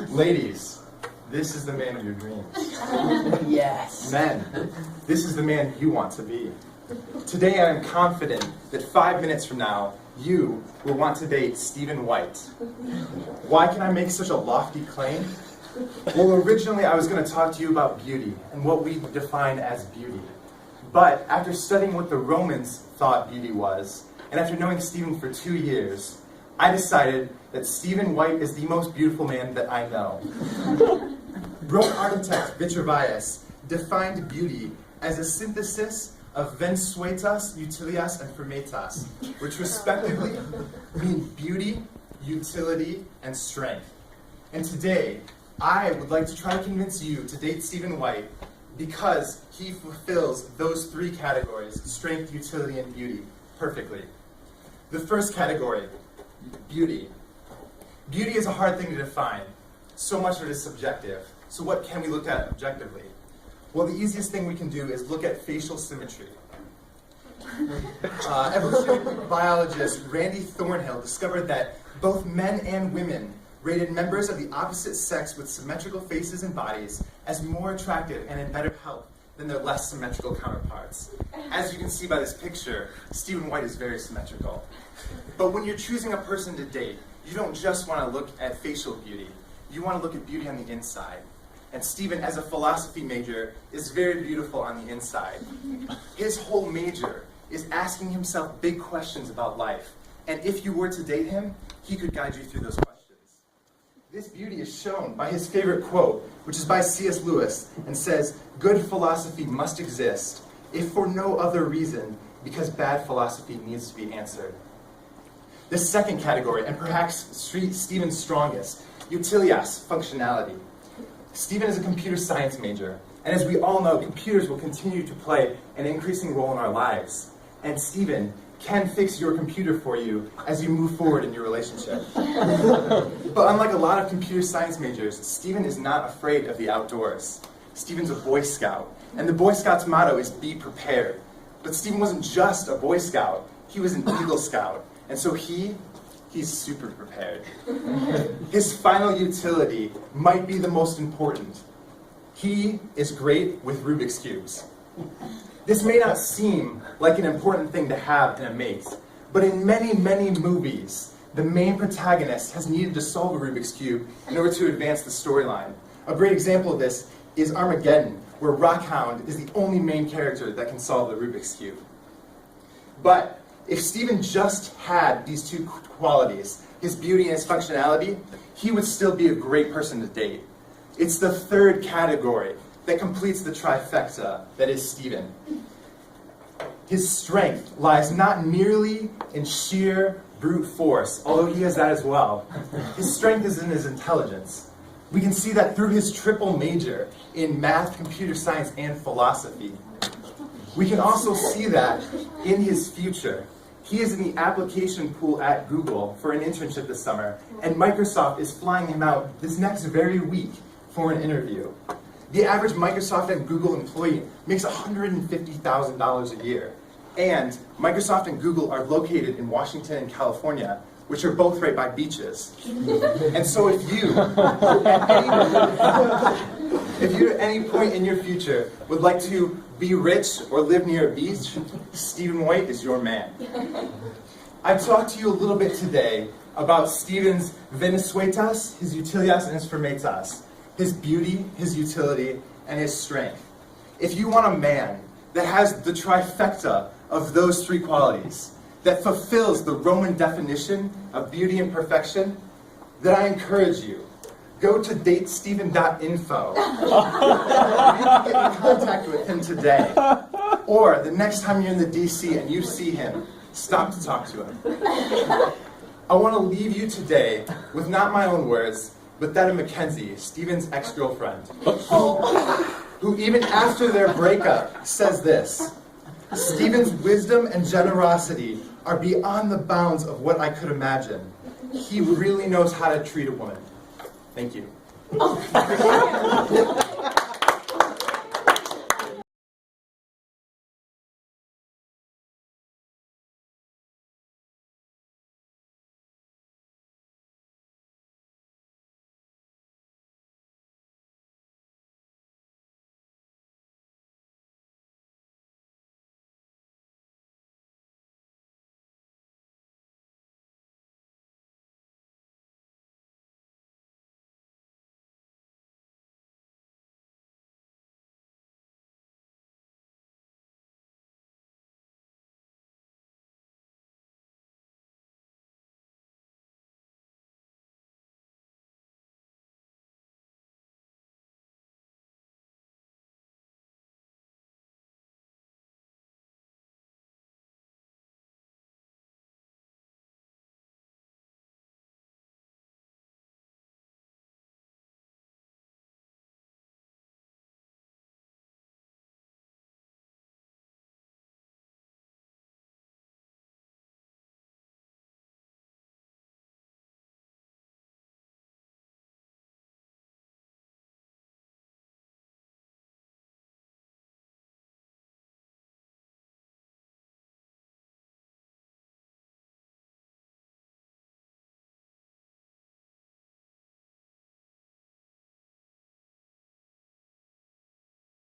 Ladies, this is the man of your dreams. Yes. Men, this is the man you want to be. Today I am confident that 5 minutes from now, you will want to date StephenWhite. Why can I make such a lofty claim? Well, originally I was going to talk to you about beauty and what we define as beauty. But after studying what the Romans thought beauty was, and after knowing Stephen for 2 years, I decided that StephenWhite is the most beautiful man that I know. Roman architect Vitruvius defined beauty as a synthesis of vensuetas, utilitas, and firmitas, which respectively mean beauty, utility, and strength. And today, I would like to try to convince you to date StephenWhite because he fulfills those 3 categories, strength, utility, and beauty, perfectly. The first category, beauty. Beauty is a hard thing to define. So much of it is subjective. So what can we look at objectively? Well, the easiest thing we can do is look at facial symmetry. Evolutionary biologist Randy Thornhill discovered that both men and women rated members of the opposite sex with symmetrical faces and bodies as more attractive and in better health than their less symmetrical counterparts. As you can see by this picture, StephenWhite is very symmetrical. But when you're choosing a person to date, you don't just want to look at facial beauty. You want to look at beauty on the inside. And Stephen, as a philosophy major, is very beautiful on the inside. His whole major is asking himself big questions about life. And if you were to date him, he could guide you through those questions. This beauty is shown by his favorite quote, which is by C.S. Lewis, and says, "Good philosophy must exist, if for no other reason, because bad philosophy needs to be answered." The second category, and perhaps Stephen's strongest, utilitas, functionality. Stephen is a computer science major, and as we all know, computers will continue to play an increasing role in our lives. And Stephen can fix your computer for you as you move forward in your relationship. But unlike a lot of computer science majors, Stephen is not afraid of the outdoors. Stephen's a Boy Scout, and the Boy Scouts' motto is be prepared. But Stephen wasn't just a Boy Scout, he was an Eagle Scout, and so he's super prepared. His final utility might be the most important. He is great with Rubik's Cubes. This may not seem like an important thing to have in a mate, but in many, many movies, the main protagonist has needed to solve a Rubik's Cube in order to advance the storyline. A great example of this is Armageddon, where Rockhound is the only main character that can solve the Rubik's Cube. But if Stephen just had these 2 qualities, his beauty and his functionality, he would still be a great person to date. It's the 3rd category that completes the trifecta that is Stephen. His strength lies not merely in sheer brute force, although he has that as well. His strength is in his intelligence. We can see that through his triple major in math, computer science, and philosophy. We can also see that in his future. He is in the application pool at Google for an internship this summer, and Microsoft is flying him out this next very week for an interview. The average Microsoft and Google employee makes $150,000 a year. And Microsoft and Google are located in Washington and California, which are both right by beaches. And so if you at any point in your future would like to be rich or live near a beach, StephenWhite is your man. I've talked to you a little bit today about Stephen's vensuetas, his utilitas, and his firmitas, his beauty, his utility, and his strength. If you want a man that has the trifecta of those 3 qualities, that fulfills the Roman definition of beauty and perfection, then I encourage you, go to datestephen.info. You can get in contact with him today. Or the next time you're in the DC and you see him, stop to talk to him. I want to leave you today with not my own words, but that of Mackenzie, Stephen's ex-girlfriend, who even after their breakup says this: "Stephen's wisdom and generosity are beyond the bounds of what I could imagine. He really knows how to treat a woman." Thank you.